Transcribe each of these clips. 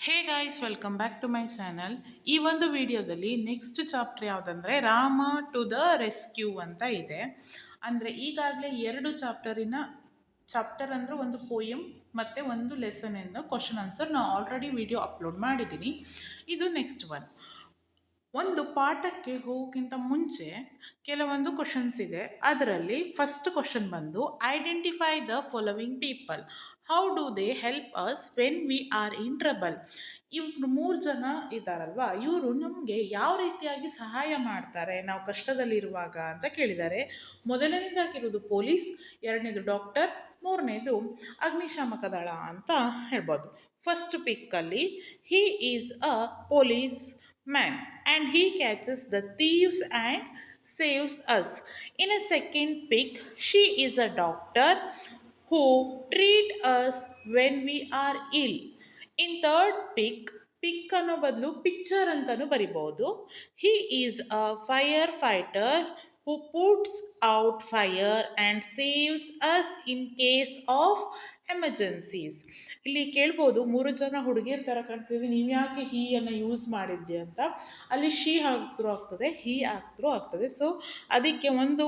Hey guys, welcome back to my channel. ಈ ಒಂದು ವಿಡಿಯೋದಲ್ಲಿ ನೆಕ್ಸ್ಟ್ ಚಾಪ್ಟರ್ ಯಾವುದಂದರೆ ರಾಮ ಟು ದ ರೆಸ್ಕ್ಯೂ ಅಂತ ಇದೆ. ಅಂದರೆ ಈಗಾಗಲೇ ಎರಡು ಚಾಪ್ಟರ್ ಅಂದರೆ ಒಂದು ಪೋಯಮ್ ಮತ್ತು ಒಂದು ಲೆಸನ್ ಎಂದು ಕ್ವಶನ್ ಆನ್ಸರ್ ನಾನು ಆಲ್ರೆಡಿ ವಿಡಿಯೋ ಅಪ್ಲೋಡ್ ಮಾಡಿದ್ದೀನಿ. ಇದು ನೆಕ್ಸ್ಟ್ ಒನ್. ಒಂದು ಪಾಠಕ್ಕೆ ಹೋಗೋಕ್ಕಿಂತ ಮುಂಚೆ ಕೆಲವೊಂದು ಕ್ವಶನ್ಸ್ ಇದೆ. ಅದರಲ್ಲಿ ಫಸ್ಟ್ ಕ್ವಶನ್ ಬಂದು identify the following people, how do they help us when we are in trouble. ಇವ್ರು 3 ಜನ ಇದ್ದಾರಲ್ವಾ, ಇವರು ನಮಗೆ ಯಾವ ರೀತಿಯಾಗಿ ಸಹಾಯ ಮಾಡ್ತಾರೆ ನಾವು ಕಷ್ಟದಲ್ಲಿರುವಾಗ ಅಂತ ಕೇಳಿದ್ದಾರೆ. ಮೊದಲನೇದಾಗಿರೋದು ಪೊಲೀಸ್, ಎರಡನೇದು ಡಾಕ್ಟರ್, ಮೂರನೇದು ಅಗ್ನಿಶಾಮಕ ದಳ ಅಂತ ಹೇಳ್ಬೋದು. ಫಸ್ಟ್ ಪಿಕ್ಕಲ್ಲಿ he is a police man and he catches the thieves and saves us. In a second pick, she is a doctor who treat us when we are ill. In third pick ಅನ್ನೋ ಬದಲು picture ಅಂತಲೂ ಬರಿಬೋದು. He is a firefighter who puts out fire and saves us in case of emergencies. ಇಲ್ಲಿ ಕೇಳ್ಬೋದು 3 ಜನ ಹುಡುಗಿಯರ ಥರ ಕಾಣ್ತಿದೆ, ನೀವು ಯಾಕೆ ಹೀ ಅನ್ನು ಯೂಸ್ ಮಾಡಿದ್ದೆ ಅಂತ. ಅಲ್ಲಿ ಶಿ ಹಾಕ್ದ್ರೂ ಆಗ್ತದೆ, ಹೀ ಹಾಕ್ದ್ರೂ ಆಗ್ತದೆ. ಸೊ ಅದಕ್ಕೆ ಒಂದು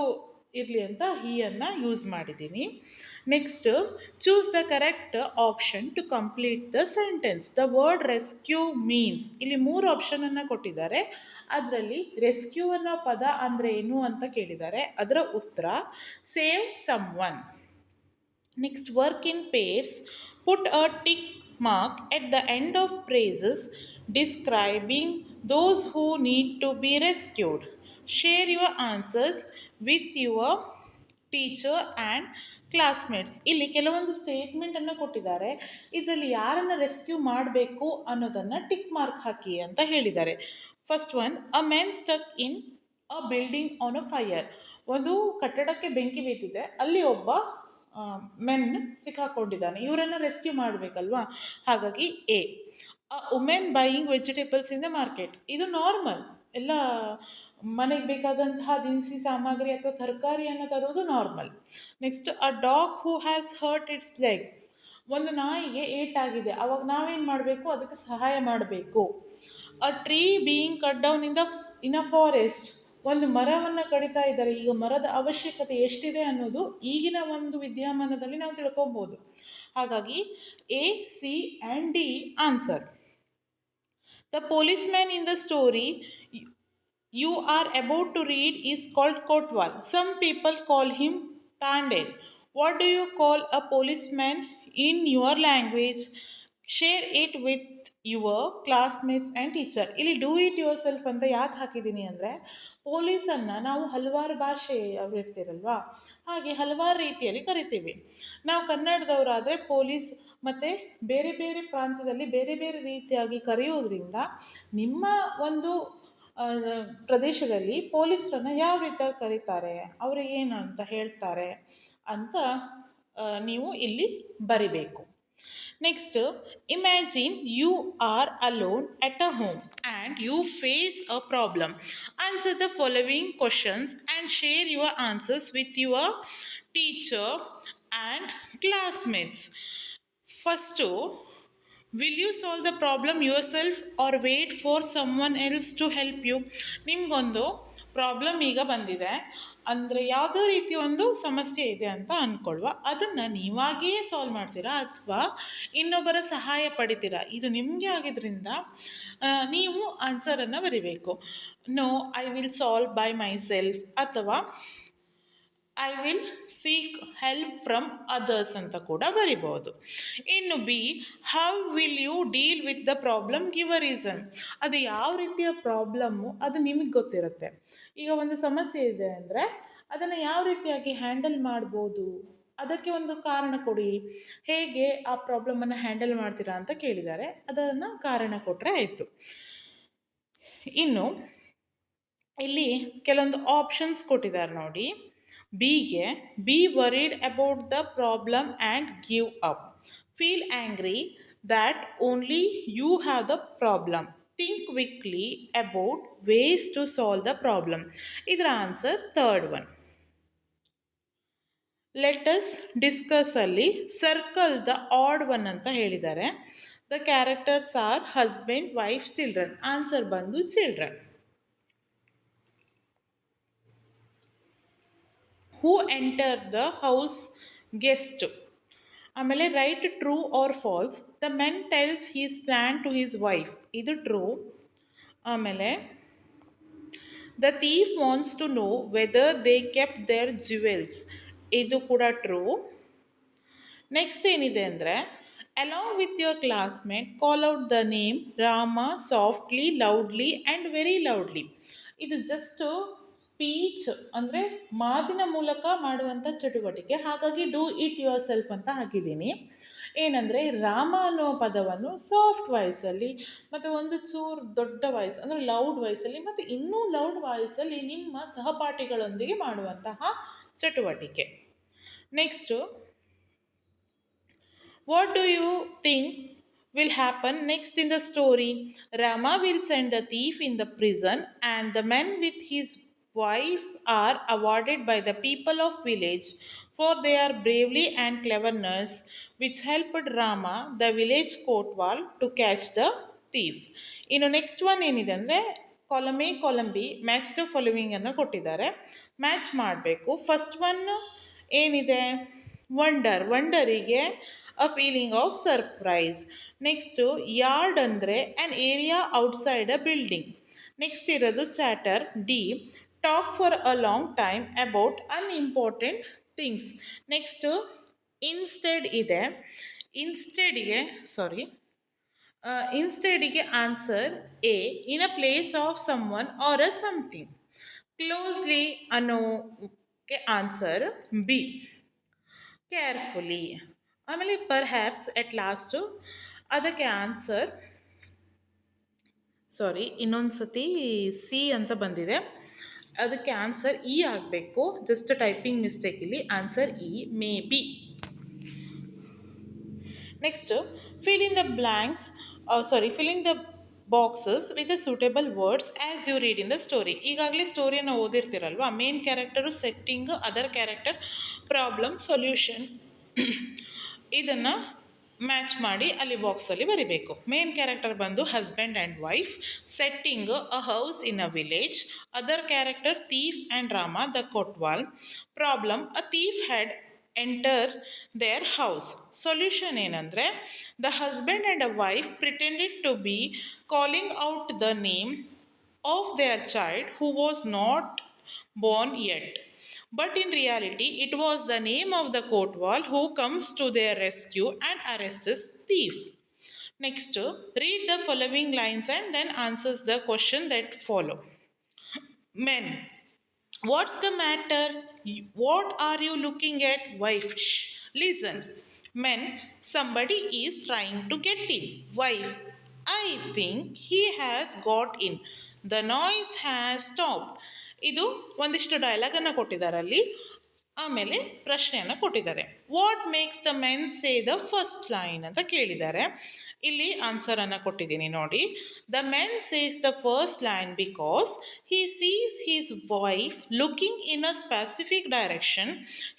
ಇರಲಿ ಅಂತ ಹೀ ಅನ್ನು ಯೂಸ್ ಮಾಡಿದ್ದೀನಿ. Next, choose the correct option two complete the sentence. The word rescue means, ಇಲ್ಲಿ 3 ಆಪ್ಷನನ್ನು ಕೊಟ್ಟಿದ್ದಾರೆ. ಅದರಲ್ಲಿ ರೆಸ್ಕ್ಯೂ ಅನ್ನೋ ಪದ ಅಂದರೆ ಏನು ಅಂತ ಕೇಳಿದ್ದಾರೆ. ಅದರ ಉತ್ತರ save some one. Next, work in pairs. Put a tick mark at the end of phrases describing those who need to be rescued. Share your answers with your teacher and classmates. ಇಲ್ಲಿ ಕೆಲವೊಂದು ಸ್ಟೇಟ್ಮೆಂಟನ್ನು ಕೊಟ್ಟಿದ್ದಾರೆ. ಇದರಲ್ಲಿ ಯಾರನ್ನು rescue ಮಾಡಬೇಕು ಅನ್ನೋದನ್ನು tick mark ಹಾಕಿ ಅಂತ ಹೇಳಿದ್ದಾರೆ. First one, a man stuck in a building on a fire. ಒಂದು ಕಟ್ಟಡಕ್ಕೆ ಬೆಂಕಿ ಬಿದ್ದಿದೆ, ಅಲ್ಲಿ ಒಬ್ಬ ಮೆನ್ ಸಿಕ್ಕಾಕೊಂಡಿದ್ದಾನೆ, ಇವರನ್ನು ರೆಸ್ಕ್ಯೂ ಮಾಡಬೇಕಲ್ವಾ. ಹಾಗಾಗಿ A. A women buying vegetables in the market. ಇದು ನಾರ್ಮಲ್, ಎಲ್ಲ ಮನೆಗೆ ಬೇಕಾದಂತಹ ದಿನಸಿ ಸಾಮಗ್ರಿ ಅಥವಾ ತರಕಾರಿಯನ್ನು ತರೋದು normal. Next, a dog who has hurt it's leg. ಒಂದು ನಾಯಿಗೆ ಏಟಾಗಿದೆ, ಅವಾಗ ನಾವೇನು ಮಾಡಬೇಕು, ಅದಕ್ಕೆ ಸಹಾಯ ಮಾಡಬೇಕು. A tree being cut down in a forest. ಒಂದು ಮರವನ್ನು ಕಡಿತಾ ಇದ್ದಾರೆ, ಈಗ ಮರದ ಅವಶ್ಯಕತೆ ಎಷ್ಟಿದೆ ಅನ್ನೋದು ಈಗಿನ ಒಂದು ವಿದ್ಯಮಾನದಲ್ಲಿ ನಾವು ತಿಳ್ಕೊಬೋದು. ಹಾಗಾಗಿ A, C and D answer. The policeman in the story you are about to read is called Kotwal. Some people call him Tandel. What do you call a policeman in your language? Share it with your classmates and teacher. ಇಲ್ಲಿ do it yourself ಅಂತ ಯಾಕೆ ಹಾಕಿದ್ದೀನಿ ಅಂದರೆ, ಪೊಲೀಸನ್ನು ನಾವು ಹಲವಾರು ಭಾಷೆ ಅವ್ರು ಇರ್ತೀರಲ್ವಾ, ಹಾಗೆ ಹಲವಾರು ರೀತಿಯಲ್ಲಿ ಕರಿತೀವಿ. ನಾವು ಕನ್ನಡದವರಾದರೆ ಪೊಲೀಸ್ ಮತ್ತು ಬೇರೆ ಬೇರೆ ಪ್ರಾಂತ್ಯದಲ್ಲಿ ಬೇರೆ ಬೇರೆ ರೀತಿಯಾಗಿ ಕರೆಯೋದ್ರಿಂದ ನಿಮ್ಮ ಒಂದು ಪ್ರದೇಶದಲ್ಲಿ ಪೊಲೀಸರನ್ನು ಯಾವ ರೀತಿಯಾಗಿ ಕರೀತಾರೆ, ಅವರು ಏನು ಅಂತ ಹೇಳ್ತಾರೆ ಅಂತ ನೀವು ಇಲ್ಲಿ ಬರಿಬೇಕು. Next, imagine you are alone at a home and you face a problem. Answer the following questions and share your answers with your teacher and classmates. First, will you solve the problem yourself or wait for someone else to help you? ನಿಮಗೊಂದು problem ಈಗ ಬಂದಿದೆ ಅಂದರೆ, ಯಾವುದೋ ರೀತಿ ಒಂದು ಸಮಸ್ಯೆ ಇದೆ ಅಂತ ಅಂದ್ಕೊಳ್ವಾ, ಅದನ್ನು ನೀವಾಗಿಯೇ ಸಾಲ್ವ್ ಮಾಡ್ತೀರಾ ಅಥವಾ ಇನ್ನೊಬ್ಬರ ಸಹಾಯ ಪಡಿತೀರಾ, ಇದು ನಿಮಗೆ ಆಗಿದ್ದರಿಂದ ನೀವು ಆನ್ಸರನ್ನು ಬರಿಬೇಕು. No, I will solve by myself ಅಥವಾ I will seek help from others ಅಂತ ಕೂಡ ಬರಿಬೋದು. ಇನ್ನು B, how will you deal with the problem, give a reason. ಅದು ಯಾವ ರೀತಿಯ ಪ್ರಾಬ್ಲಮ್ಮು ಅದು ನಿಮಗೆ ಗೊತ್ತಿರುತ್ತೆ. ಈಗ ಒಂದು ಸಮಸ್ಯೆ ಇದೆ ಅಂದರೆ ಅದನ್ನು ಯಾವ ರೀತಿಯಾಗಿ ಹ್ಯಾಂಡಲ್ ಮಾಡ್ಬೋದು, ಅದಕ್ಕೆ ಒಂದು ಕಾರಣ ಕೊಡಿ. ಹೇಗೆ ಆ ಪ್ರಾಬ್ಲಮನ್ನು ಹ್ಯಾಂಡಲ್ ಮಾಡ್ತೀರಾ ಅಂತ ಕೇಳಿದ್ದಾರೆ, ಅದನ್ನು ಕಾರಣ ಕೊಟ್ಟರೆ ಆಯಿತು. ಇನ್ನು ಇಲ್ಲಿ ಕೆಲವೊಂದು ಆಪ್ಷನ್ಸ್ ಕೊಟ್ಟಿದ್ದಾರೆ ನೋಡಿ. ಬಿಗೆ, B worried about the problem and give up. Feel angry that only you have the problem. Think quickly about ways to solve the problem. ಇದರ answer third one. Let us discuss ಅಲ್ಲಿ circle the odd one ಅಂತ ಹೇಳಿದ್ದಾರೆ. The characters are husband, wife, children. Answer ಬಂದು children. Who enter the house? Guest. ಆಮೇಲೆ write true or false. The men tells his plan to his wife. ಇದು true. ಆಮೇಲೆ the thief wants to know whether they kept their jewels. ಇದು ಕೂಡ true. Next ಏನಿದೆ ಅಂದರೆ along with your classmate call out the name Rama softly, loudly and very loudly. ಇದು just speech ಅಂದರೆ ಮಾತಿನ ಮೂಲಕ ಮಾಡುವಂಥ ಚಟುವಟಿಕೆ, ಹಾಗಾಗಿ ಡೂ ಇಟ್ ಯುವರ್ ಸೆಲ್ಫ್ ಅಂತ ಹಾಕಿದ್ದೀನಿ. ಏನಂದರೆ ರಾಮ ಅನ್ನೋ ಪದವನ್ನು ಸಾಫ್ಟ್ ವಾಯ್ಸಲ್ಲಿ ಮತ್ತು ಒಂದು ಚೂರು ದೊಡ್ಡ ವಾಯ್ಸ್ ಅಂದರೆ ಲೌಡ್ ವಾಯ್ಸಲ್ಲಿ ಮತ್ತು ಇನ್ನೂ ಲೌಡ್ ವಾಯ್ಸಲ್ಲಿ ನಿಮ್ಮ ಸಹಪಾಠಿಗಳೊಂದಿಗೆ ಮಾಡುವಂತಹ ಚಟುವಟಿಕೆ. Next, what do you think will happen next in the story? Rama will send the thief in the prison and the men with his wife are awarded by the people of village for their bravery and cleverness which helped Rama, the village kotwal, to catch the thief. ಇನ್ನು next one ಏನಿದೆ ಅಂದರೆ column A column B match the following ಅನ್ನು ಕೊಟ್ಟಿದ್ದಾರೆ. Match ಮಾಡಬೇಕು. First one ಏನಿದೆ ವಂಡರಿಗೆ a feeling of surprise. Next yard ಅಂದರೆ an area outside a building. Next ಇರೋದು chatter D talk for a long time about unimportant things. Next instead ಇದೆ. ಇನ್ಸ್ಟೆಡಿಗೆ answer A in a place of someone or a something. Closely ಅನ್ನೋಕ್ಕೆ answer B carefully. ಆಮೇಲೆ perhaps ಎಟ್ last ಅದಕ್ಕೆ answer ಇನ್ನೊಂದು ಸತಿ C ಅಂತ ಬಂದಿದೆ, ಅದಕ್ಕೆ ಆನ್ಸರ್ ಇ ಆಗಬೇಕು. ಜಸ್ಟ್ ಟೈಪಿಂಗ್ ಮಿಸ್ಟೇಕ್ ಇಲ್ಲಿ. Answer E may be. Next fill in the blanks fill in the boxes with the suitable words as you read in the story. ಈಗಾಗಲೇ ಸ್ಟೋರಿಯನ್ನು ಓದಿರ್ತೀರಲ್ವ, main character, setting, other character, problem, solution, ಇದನ್ನು match ಮಾಡಿ ಅಲ್ಲಿ ಬಾಕ್ಸಲ್ಲಿ ಬರಿಬೇಕು. Main character ಬಂದು husband and wife, setting a house in a village, other character thief and Rama the Kotwal, problem a thief had enter their house. Solution ಏನಂದರೆ the husband and a wife pretended to be calling out the name of their child who was not born yet, but in reality it was the name of the kotwal who comes to their rescue and arrests thief. Next, read the following lines and then answers the question that follow. Men, what's the matter? What are you looking at? Wife, shh, listen. Men, somebody is trying to get in. Wife, I think he has got in. The noise has stopped. ಇದು ಒಂದಿಷ್ಟು ಡೈಲಾಗನ್ನು ಕೊಟ್ಟಿದ್ದಾರೆ ಅಲ್ಲಿ. ಆಮೇಲೆ ಪ್ರಶ್ನೆಯನ್ನು ಕೊಟ್ಟಿದ್ದಾರೆ. What makes the men say the first line ಅಂತ ಕೇಳಿದ್ದಾರೆ. ಇಲ್ಲಿ ಆನ್ಸರನ್ನು ಕೊಟ್ಟಿದ್ದೀನಿ ನೋಡಿ. The men says the first line because he sees his wife looking in a specific direction.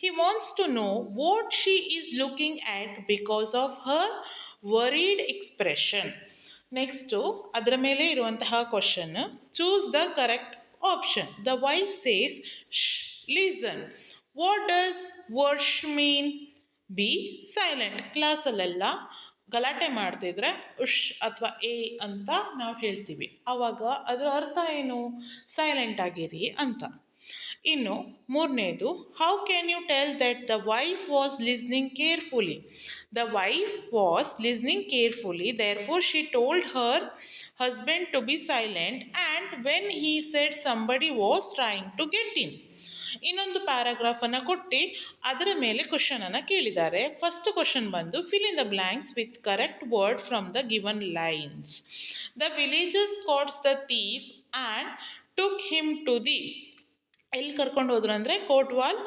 He wants to know what she is looking at because of her worried expression. Next ಅದರ ಮೇಲೆ ಇರುವಂತಹ question, choose the correct option. The wife says, shh, listen. What does word shh mean? Be silent. ಕ್ಲಾಸಲ್ಲೆಲ್ಲ ಗಲಾಟೆ ಮಾಡ್ತಿದ್ರೆ ಉಶ್ ಅಥವಾ A ಅಂತ ನಾವು ಹೇಳ್ತೀವಿ. ಆವಾಗ ಅದರ ಅರ್ಥ ಏನು? ಸೈಲೆಂಟ್ ಆಗಿರಿ ಅಂತ. ಇನ್ನು ಮೂರನೇದು, how can you tell that the wife was listening carefully? The wife was listening carefully, therefore she told her husband to be silent and when he said somebody was trying to get in. ಇನ್ನೊಂದು ಪ್ಯಾರಾಗ್ರಾಫನ್ನು ಕೊಟ್ಟು ಅದರ ಮೇಲೆ ಕ್ವಶನನ್ನು ಕೇಳಿದ್ದಾರೆ. First question ಬಂದು fill in the blanks with correct word from the given lines. The villages caught the thief and took him to the, ಎಲ್ಲಿ ಕರ್ಕೊಂಡು ಹೋದ್ರು ಅಂದರೆ Kotwal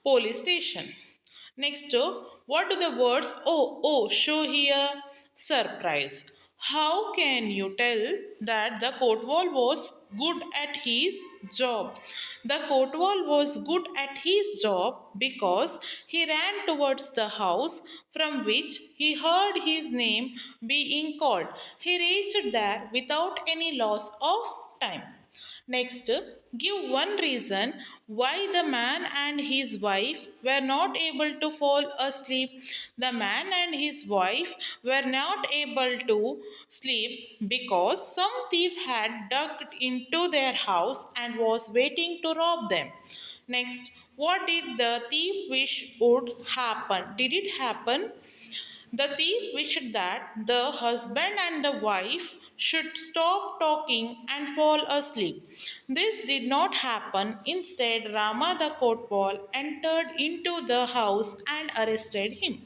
police station. Next what do the words oh show here? Surprise. How can you tell that the Kotwal was good at his job? The Kotwal was good at his job because he ran towards the house from which he heard his name being called. He reached there without any loss of time. Next, give one reason why the man and his wife were not able to fall asleep. The man and his wife were not able to sleep because some thief had dug into their house and was waiting to rob them. Next, what did the thief wish would happen? Did it happen? The thief wished that the husband and the wife should stop talking and fall asleep. This did not happen. Instead, Rama the Kotwal entered into the house and arrested him.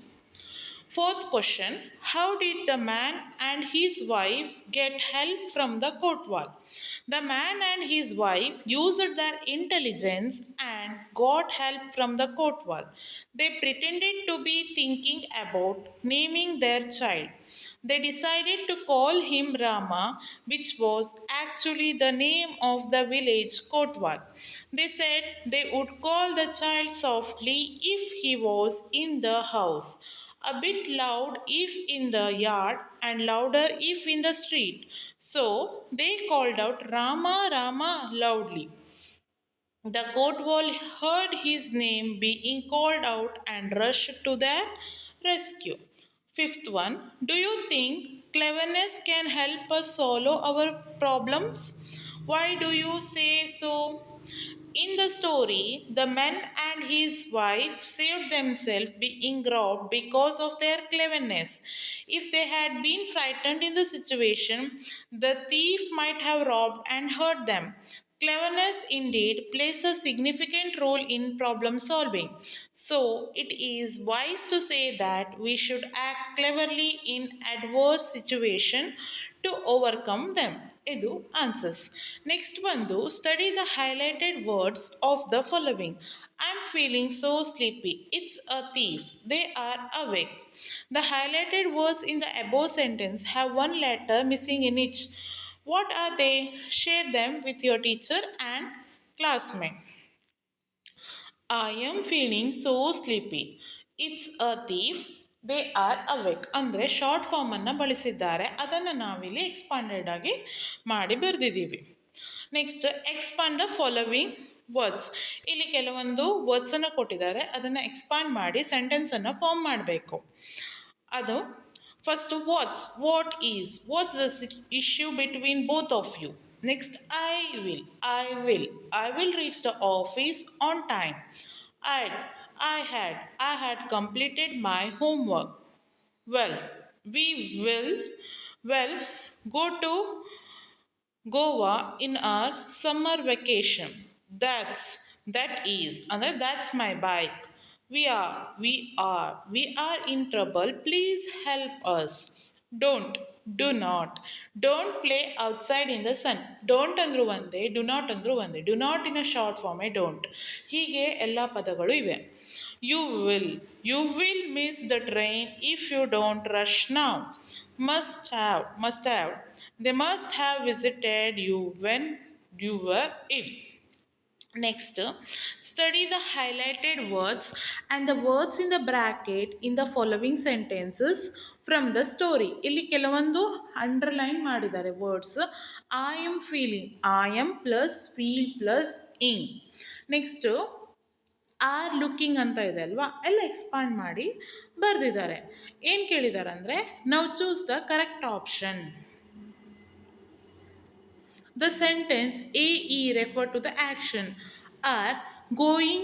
Fourth question: how did the man and his wife get help from the Kotwal? The man and his wife used their intelligence and got help from the Kotwal. They pretended to be thinking about naming their child. They decided to call him Rama, which was actually the name of the village Kotwal. They said they would call the child softly if he was in the house, a bit loud if in the yard, and louder if in the street. So they called out Rama, Rama loudly. The Kotwal heard his name being called out and rushed to their rescue. Fifth one: do you think cleverness can help us solve our problems? Why do you say so? In the story, the man and his wife saved themselves being robbed because of their cleverness. If they had been frightened in the situation, the thief might have robbed and hurt them. Cleverness indeed plays a significant role in problem solving. So, it is wise to say that we should act cleverly in adverse situations to overcome them. ಇದು answers. Next ಬಂದು study the highlighted words of the following. I am feeling so sleepy. It's a thief. They are awake. The highlighted words in the above sentence have one letter missing in it. What are they? Share them with your teacher and classmate. I am feeling so sleepy. It's a thief. They are awake ಅಂದರೆ short ಫಾರ್ಮನ್ನು ಬಳಸಿದ್ದಾರೆ, ಅದನ್ನು ನಾವಿಲ್ಲಿ expanded ಆಗಿ ಮಾಡಿ ಬರೆದಿದ್ದೀವಿ. Next, expand the following words. ಇಲ್ಲಿ ಕೆಲವೊಂದು ವರ್ಡ್ಸನ್ನು ಕೊಟ್ಟಿದ್ದಾರೆ, ಅದನ್ನು ಎಕ್ಸ್ಪಾಂಡ್ ಮಾಡಿ ಸೆಂಟೆನ್ಸನ್ನು ಫಾರ್ಮ್ ಮಾಡಬೇಕು. ಅದು first what what's the issue between both of you. Next, I will reach the office on time. I had completed my homework. Well, we will go to Goa in our summer vacation. That's my bike. We are in trouble. Please help us. Do not play outside in the sun. Don't ಅಂದ್ರು ಒಂದೇ, do not ಅಂದ್ರು ಒಂದೇ. Do not in a short form don't. ಹೀಗೆ ಎಲ್ಲ ಪದಗಳು ಇವೆ. You will miss the train if you don't rush now. Must have. They must have visited you when you were ill. Next, study the highlighted words and the words in the bracket in the following sentences from the story. ಇಲ್ಲಿ ಕೆಲವೊಂದು underline ಮಾಡಿದ್ದಾರೆ words. I am feeling, I am plus feel plus ing. Next are looking ಅಂತ ಇದೆ ಅಲ್ವಾ, ಎಲ್ಲ expand ಮಾಡಿ ಬರೆದಿದ್ದಾರೆ. ಏನು ಕೇಳಿದ್ದಾರೆ ಅಂದರೆ, now choose the correct option. The sentence AE refer to the action. Are going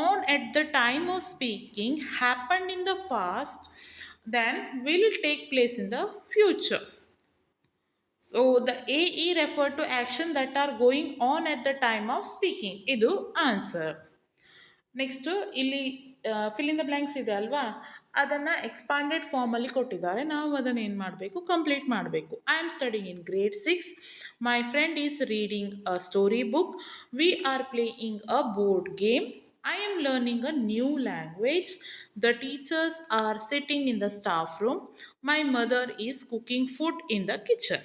on at the time of speaking happened in the past, then will take place in the future. So the AE refer to action that are going on at the time of speaking. Idu answer. Next ಇಲ್ಲಿ fill in the blanks ಇದೆ ಅಲ್ವಾ, ಅದನ್ನು expanded ಫಾರ್ಮಲ್ಲಿ ಕೊಟ್ಟಿದ್ದಾರೆ. ನಾವು ಅದನ್ನು ಏನು ಮಾಡಬೇಕು, ಕಂಪ್ಲೀಟ್ ಮಾಡಬೇಕು. I am studying in grade 6. My friend is reading a story book. We are playing a board game. I am learning a new language. The teachers are sitting in the staff room. My mother is cooking food in the kitchen.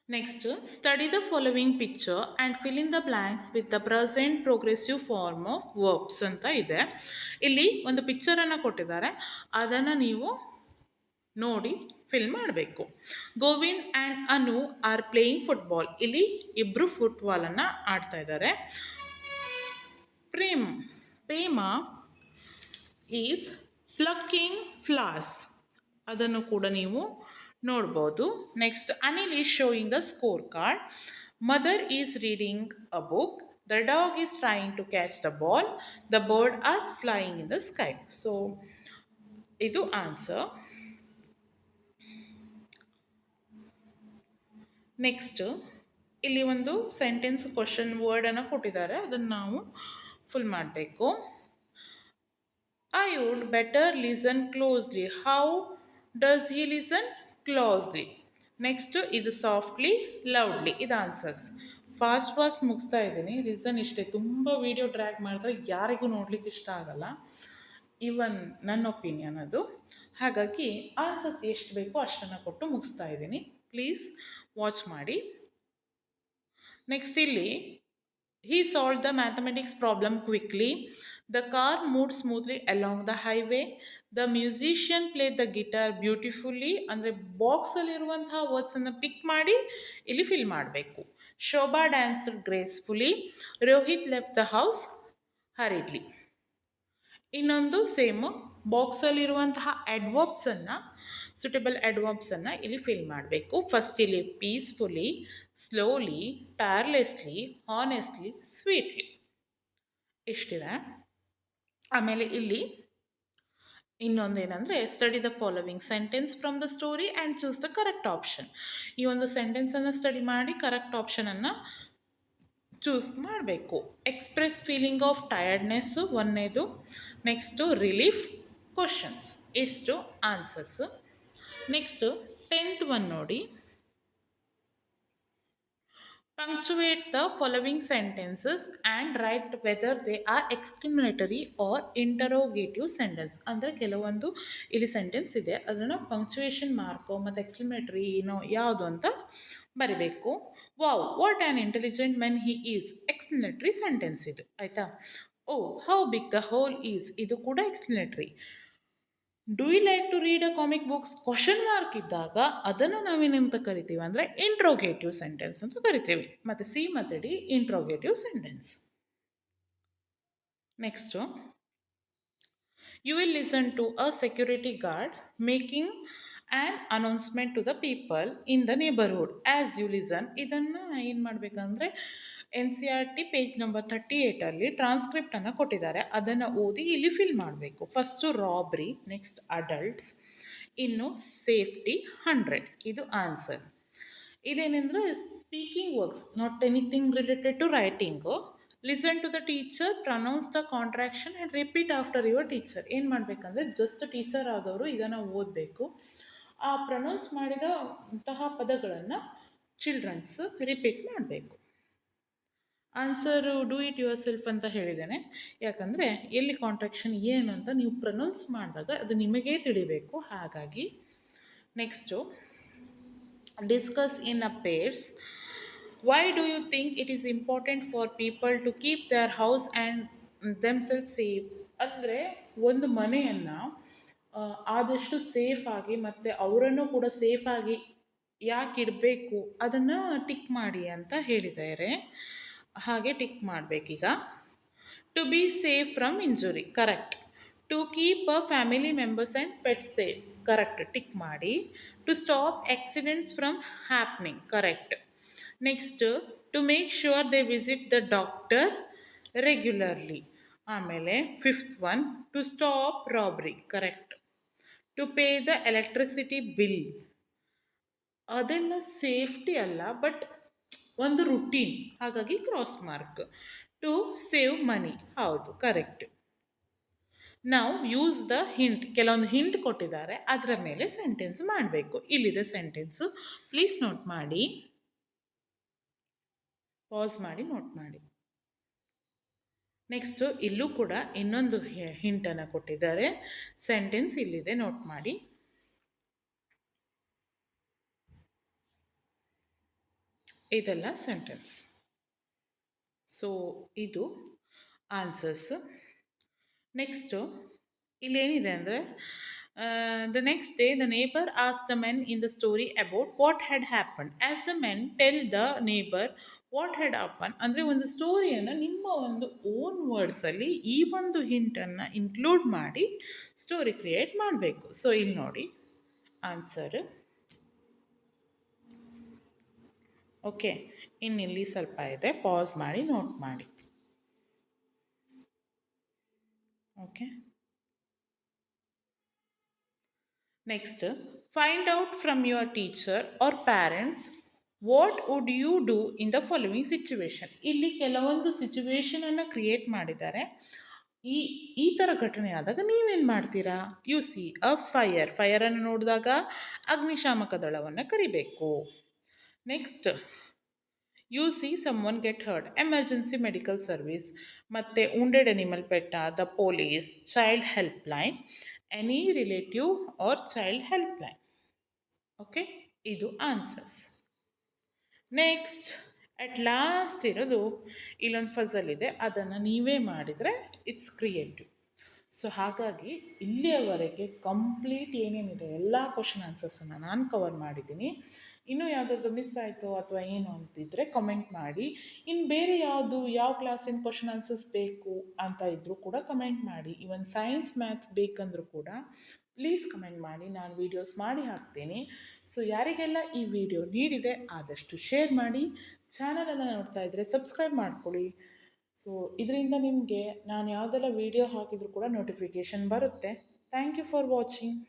Next, study the following picture and fill in the blanks with the present progressive form of verbs ಅಂತ ಇದೆ. ಇಲ್ಲಿ ಒಂದು ಪಿಕ್ಚರನ್ನು ಕೊಟ್ಟಿದ್ದಾರೆ, ಅದನ್ನು ನೀವು ನೋಡಿ fill ಮಾಡಬೇಕು. Govind and Anu are playing football. ಇಲ್ಲಿ ಇಬ್ಬರು ಫುಟ್ಬಾಲನ್ನು ಆಡ್ತಾ ಇದ್ದಾರೆ. ಪ್ರೇಮ ಈಸ್ ಪ್ಲಕ್ಕಿಂಗ್ ಫ್ಲಾಸ್, ಅದನ್ನು ಕೂಡ ನೀವು ನೋಡ್ಬೋದು. Next, Anil is showing the score card. Mother is reading a book. The dog is trying to catch the ball. The bird are flying in the sky. So ಇದು answer. Next, ಇಲ್ಲಿ ಒಂದು sentence question ವರ್ಡನ್ನು ಕೊಟ್ಟಿದ್ದಾರೆ, ಅದನ್ನು ನಾವು full ಮಾಡಬೇಕು. I would better listen closely. How does he listen closely. Next, ಇದು softly loudly. ಇದು answers. Fast ಮುಗಿಸ್ತಾ ಇದ್ದೀನಿ. ರೀಸನ್ ಇಷ್ಟೇ, ತುಂಬ ವಿಡಿಯೋ ಡ್ರ್ಯಾಗ್ ಮಾಡಿದ್ರೆ ಯಾರಿಗೂ ನೋಡ್ಲಿಕ್ಕೆ ಇಷ್ಟ ಆಗಲ್ಲ, ಇವನ್ ನನ್ನ ಒಪಿನಿಯನ್ ಅದು. ಹಾಗಾಗಿ ಆನ್ಸರ್ಸ್ ಎಷ್ಟು ಬೇಕೋ ಅಷ್ಟನ್ನು ಕೊಟ್ಟು ಮುಗಿಸ್ತಾ ಇದ್ದೀನಿ. ಪ್ಲೀಸ್ ವಾಚ್ ಮಾಡಿ. ನೆಕ್ಸ್ಟ್, ಇಲ್ಲಿ he solved the mathematics problem quickly. The car moved smoothly along the highway. The musician played the guitar beautifully. ಅಂದರೆ ಬಾಕ್ಸಲ್ಲಿರುವಂತಹ ವರ್ಡ್ಸನ್ನು ಪಿಕ್ ಮಾಡಿ ಇಲ್ಲಿ ಫಿಲ್ ಮಾಡಬೇಕು. Shobha ಡ್ಯಾನ್ಸ್ಡ್ gracefully. Rohit left the house ಹರಿಡ್ಲಿ. ಇನ್ನೊಂದು ಸೇಮ್ ಬಾಕ್ಸಲ್ಲಿರುವಂತಹ ಅಡ್ವರ್ಬ್ಸನ್ನು, ಸುಟೇಬಲ್ ಅಡ್ವರ್ಬ್ಸನ್ನು ಇಲ್ಲಿ ಫಿಲ್ ಮಾಡಬೇಕು. ಫಸ್ಟ್ ಇಲ್ಲಿ peacefully, slowly, tirelessly, honestly, sweetly ಇಷ್ಟಿದೆ. ಆಮೇಲೆ ಇಲ್ಲಿ ಇನ್ನೊಂದೇನೆಂದರೆ, study the following sentence from the story and choose the correct option. ಈ ಒಂದು ಸೆಂಟೆನ್ಸನ್ನು ಸ್ಟಡಿ ಮಾಡಿ ಕರೆಕ್ಟ್ ಆಪ್ಷನನ್ನು ಚೂಸ್ ಮಾಡಬೇಕು. ಎಕ್ಸ್ಪ್ರೆಸ್ ಫೀಲಿಂಗ್ ಆಫ್ ಟಯರ್ಡ್ನೆಸ್ಸು ಒಂದನೇದು. ನೆಕ್ಸ್ಟು ರಿಲೀಫ್, ಕ್ವಶನ್ಸ್, ಇಷ್ಟು ಆನ್ಸರ್ಸು. ನೆಕ್ಸ್ಟು 10th ಒನ್ ನೋಡಿ. Punctuate the following sentences and write whether they are exclamatory or interrogative sentence. ಅಂದರೆ ಕೆಲವೊಂದು ಇಲ್ಲಿ ಸೆಂಟೆನ್ಸ್ ಇದೆ, ಅದನ್ನು ಪಂಕ್ಚುವೇಷನ್ ಮಾರ್ಕು ಮತ್ತು ಎಕ್ಸ್ಕ್ಲಮೇಟರಿ ಏನೋ ಯಾವುದು ಅಂತ ಬರಿಬೇಕು. Wow what an intelligent men he is, exclamatory sentence ಇದು, ಆಯಿತಾ. Oh how big the hole is, ಇದು ಕೂಡ exclamatory. Do you like to read a comic books, question mark ಇದ್ದಾಗ ಅದನ್ನು ನಾವೇನಂತ ಕರಿತೀವಿ ಅಂದರೆ ಇಂಟ್ರೋಗೇಟಿವ್ ಸೆಂಟೆನ್ಸ್ ಅಂತ ಕರಿತೀವಿ. ಮತ್ತು ಸಿ ಮತ್ತು D interrogative sentence. Next, you will listen to a security guard making an announcement to the people in the neighbourhood as you listen. ಇದನ್ನು ಏನು ಮಾಡಬೇಕಂದ್ರೆ NCERT ಪೇಜ್ ನಂಬರ್ 38 ಟ್ರಾನ್ಸ್ಕ್ರಿಪ್ಟನ್ನು ಕೊಟ್ಟಿದ್ದಾರೆ, ಅದನ್ನು ಓದಿ ಇಲ್ಲಿ ಫಿಲ್ ಮಾಡಬೇಕು. ಫಸ್ಟು ರಾಬ್ರಿ, ನೆಕ್ಸ್ಟ್ ಅಡಲ್ಟ್ಸ್, ಇನ್ನು safety 100. ಇದು ಆನ್ಸರ್. ಇದೇನೆಂದರೆ speaking works, not anything related to writing. Listen to the teacher, pronounce the contraction and repeat after your teacher. ಏನು ಮಾಡಬೇಕಂದ್ರೆ ಜಸ್ಟ್ ಟೀಚರ್ ಆದವರು ಇದನ್ನು ಓದಬೇಕು. ಆ ಪ್ರನೌನ್ಸ್ ಮಾಡಿದಂತಹ ಪದಗಳನ್ನು ಚಿಲ್ಡ್ರನ್ಸ್ ರಿಪೀಟ್ ಮಾಡಬೇಕು. Answer do it yourself ಅಂತ ಹೇಳಿದ್ದೇನೆ, ಯಾಕಂದರೆ ಎಲ್ಲಿ ಕಾಂಟ್ರಾಕ್ಷನ್ ಏನು ಅಂತ ನೀವು ಪ್ರನೌನ್ಸ್ ಮಾಡಿದಾಗ ಅದು ನಿಮಗೇ ತಿಳಿಬೇಕು, ಹಾಗಾಗಿ. Next, discuss in a pairs. Why do you think it is important for people to keep their house and themselves safe. ಅಂದರೆ ಒಂದು ಮನೆಯನ್ನು ಆದಷ್ಟು ಸೇಫಾಗಿ ಮತ್ತು ಅವರನ್ನು ಕೂಡ ಸೇಫಾಗಿ ಯಾಕೆ ಇಡಬೇಕು ಅದನ್ನು ಟಿಕ್ ಮಾಡಿ ಅಂತ ಹೇಳಿದ್ದಾರೆ. ಹಾಗೆ ಟಿಕ್ ಮಾಡಬೇಕೀಗ. To be safe from injury, correct. To keep a family members and pet safe, correct, tick ಮಾಡಿ. To stop accidents from happening, correct. Next, to make sure they visit the doctor regularly. ಆಮೇಲೆ 5th one, to stop robbery, correct. To pay the electricity bill, ಅದೆಲ್ಲ safety ಅಲ್ಲ but ಒಂದು routine, ಹಾಗಾಗಿ cross mark. To save money, ಹೌದು, correct. ನಾವು use the hint, ಕೆಲವೊಂದು hint ಕೊಟ್ಟಿದ್ದಾರೆ, ಅದರ ಮೇಲೆ ಸೆಂಟೆನ್ಸ್ ಮಾಡಬೇಕು. ಇಲ್ಲಿದೆ ಸೆಂಟೆನ್ಸು, ಪ್ಲೀಸ್ ನೋಟ್ ಮಾಡಿ, ಪಾಸ್ ಮಾಡಿ ನೋಟ್ ಮಾಡಿ. ನೆಕ್ಸ್ಟು ಇಲ್ಲೂ ಕೂಡ ಇನ್ನೊಂದು ಹಿಂಟನ್ನು ಕೊಟ್ಟಿದ್ದಾರೆ. ಸೆಂಟೆನ್ಸ್ ಇಲ್ಲಿದೆ, ನೋಟ್ ಮಾಡಿ. ಇದೆಲ್ಲ ಸೆಂಟೆನ್ಸ್. ಸೊ ಇದು ಆನ್ಸರ್ಸ್. ನೆಕ್ಸ್ಟು ಇಲ್ಲೇನಿದೆ ಅಂದರೆ, the next day the neighbour as the men in the story about what had happen as the men tell the neighbour what had happen. ಅಂದರೆ ಒಂದು ಸ್ಟೋರಿಯನ್ನು ನಿಮ್ಮ ಒಂದು ಓನ್ ವರ್ಡ್ಸಲ್ಲಿ ಈ ಒಂದು ಹಿಂಟನ್ನು ಇನ್ಕ್ಲೂಡ್ ಮಾಡಿ ಸ್ಟೋರಿ ಕ್ರಿಯೇಟ್ ಮಾಡಬೇಕು. ಸೊ ಇಲ್ಲಿ ನೋಡಿ ಆನ್ಸರ್. ಓಕೆ, ಇನ್ನಿಲ್ಲಿ ಸ್ವಲ್ಪ ಇದೆ, ಪಾಸ್ ಮಾಡಿ ನೋಟ್ ಮಾಡಿ. Okay, next, find out from your teacher or parents what would you do in the following situation. ಇಲ್ಲಿ ಕೆಲವೊಂದು ಸಿಚುವೇಶನನ್ನು ಕ್ರಿಯೇಟ್ ಮಾಡಿದ್ದಾರೆ. ಈ ಥರ ಘಟನೆ ಆದಾಗ ನೀವೇನು ಮಾಡ್ತೀರಾ? ಯು ಸಿ ಅ ಫೈರನ್ನು ನೋಡಿದಾಗ ಅಗ್ನಿಶಾಮಕ ದಳವನ್ನು ಕರಿಬೇಕು. Next, you see someone get hurt, emergency medical service. ಮತ್ತು ವುಂಡೆಡ್ ಅನಿಮಲ್ ಪೆಟ್ಟ, the police, child helpline, any relative or child helpline. Okay, ಇದು ಆನ್ಸರ್ಸ್. ನೆಕ್ಸ್ಟ್ ಅಟ್ ಲಾಸ್ಟ್ ಇರೋದು ಇಲ್ಲೊಂದು ಫಜಲ್ ಇದೆ, ಅದನ್ನು ನೀವೇ ಮಾಡಿದರೆ ಇಟ್ಸ್ ಕ್ರಿಯೇಟಿವ್. ಸೊ ಹಾಗಾಗಿ ಇಲ್ಲಿಯವರೆಗೆ ಕಂಪ್ಲೀಟ್ ಏನೇನಿದೆ ಎಲ್ಲ ಕ್ವಶನ್ ಆನ್ಸರ್ಸನ್ನು ನಾನು ಕವರ್ ಮಾಡಿದ್ದೀನಿ. ಇನ್ನೂ ಯಾವುದಾದ್ರೂ ಮಿಸ್ ಆಯಿತು ಅಥವಾ ಏನು ಅಂತಿದ್ದರೆ ಕಮೆಂಟ್ ಮಾಡಿ. ಇನ್ನು ಬೇರೆ ಯಾವ ಕ್ಲಾಸಿನ ಕ್ವಶನ್ ಆನ್ಸರ್ಸ್ ಬೇಕು ಅಂತ ಇದ್ದರೂ ಕೂಡ ಕಮೆಂಟ್ ಮಾಡಿ. ಇವನ್ ಸೈನ್ಸ್ ಮ್ಯಾಥ್ಸ್ ಬೇಕಂದ್ರೂ ಕೂಡ ಪ್ಲೀಸ್ ಕಮೆಂಟ್ ಮಾಡಿ, ನಾನು ವೀಡಿಯೋಸ್ ಮಾಡಿ ಹಾಕ್ತೀನಿ. ಸೊ ಯಾರಿಗೆಲ್ಲ ಈ ವಿಡಿಯೋ ನೀಡಿದೆ ಆದಷ್ಟು ಶೇರ್ ಮಾಡಿ. ಚಾನಲನ್ನು ನೋಡ್ತಾ ಇದ್ದರೆ ಸಬ್ಸ್ಕ್ರೈಬ್ ಮಾಡ್ಕೊಳ್ಳಿ. ಸೊ ಇದರಿಂದ ನಿಮಗೆ ನಾನು ಯಾವುದೆಲ್ಲ ವೀಡಿಯೋ ಹಾಕಿದರೂ ಕೂಡ ನೋಟಿಫಿಕೇಷನ್ ಬರುತ್ತೆ. Thank you for watching.